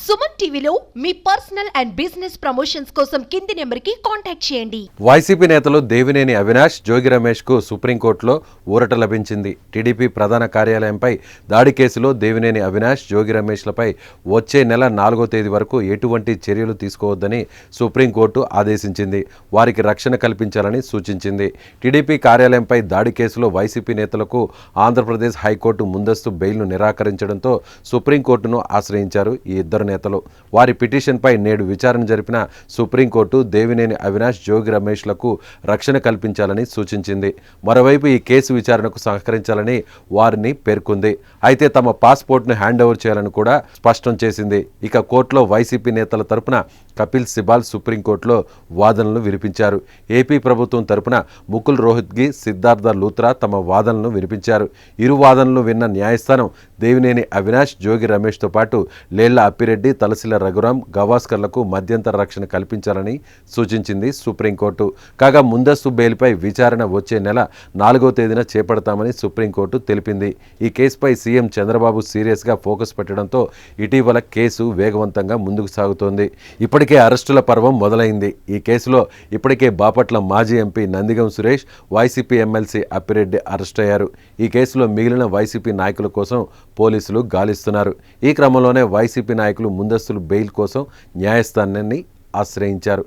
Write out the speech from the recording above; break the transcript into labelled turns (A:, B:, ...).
A: సుమన్ టీవీలో మీ personal and business promotions కోసం కింది నెంబర్కి కాంటాక్ట్ చేయండి.
B: వైసీపీ నేతలు దేవినేని అవినాష్, జోగి రమేష్కు సుప్రీంకోర్టులో ఊరట లభించింది. టీడీపీ ప్రధాన కార్యాలయంపై దాడి కేసులో దేవినేని అవినాష్, జోగి రమేష్లపై వచ్చే నెల 4వ తేదీ వరకు ఎటువంటి చర్యలు తీసుకోవద్దని సుప్రీంకోర్టు ఆదేశించింది. వారికి రక్షణ కల్పించాలని సూచించింది. టీడీపీ కార్యాలయంపై దాడి కేసులో వైసీపీ నేతలకు ఆంధ్రప్రదేశ్ హైకోర్టు ముందస్తు బెయిల్ను నిరాకరించడంతో సుప్రీంకోర్టును ఆశ్రయించారు ఈ ఇద్దరు నేతలు. వారి పిటిషన్పై నేడు విచారణ జరిపిన సుప్రీంకోర్టు దేవినేని అవినాష్, జోగి రమేష్లకు రక్షణ కల్పించాలని సూచించింది. మరోవైపు ఈ కేసు విచారణకు సహకరించాలని వారిని పేర్కొంది. అయితే తమ పాస్పోర్ట్ను హ్యాండ్ ఓవర్ చేయాలని కూడా స్పష్టం చేసింది. ఇక కోర్టులో వైసీపీ నేతల తరపున కపిల్ సిబాల్ సుప్రీంకోర్టులో వాదనలు వినిపించారు. ఏపీ ప్రభుత్వం తరపున ముకుల్ రోహత్గి, సిద్ధార్థ లూత్రా తమ వాదనలను వినిపించారు. ఇరు వాదనలు విన్న న్యాయస్థానం దేవినేని అవినాష్, జోగి రమేష్తో పాటు లేళ్ల అప్పిరెడ్డి, తలసిల రఘురాం, గవాస్కర్లకు మధ్యంతర రక్షణ కల్పించాలని సూచించింది సుప్రీంకోర్టు. కాగా ముందస్తు బెయిల్పై విచారణ వచ్చే నెల 4వ తేదీన చేపడతామని సుప్రీంకోర్టు తెలిపింది. ఈ కేసుపై సీఎం చంద్రబాబు సీరియస్గా ఫోకస్ పెట్టడంతో ఇటీవల కేసు వేగవంతంగా ముందుకు సాగుతోంది. ఇప్పటికే అరెస్టుల పర్వం మొదలైంది. ఈ కేసులో ఇప్పటికే బాపట్ల మాజీ MP Nandigam Suresh, YCP MLC Appireddy arrest అయ్యారు. ఈ కేసులో మిగిలిన వైసీపీ నాయకుల కోసం పోలీసులు గాలిస్తున్నారు. ఈ క్రమంలోనే వైసీపీ నాయకులు ముందస్తు బెయిల్ కోసం న్యాయస్థానాన్ని ఆశ్రయించారు.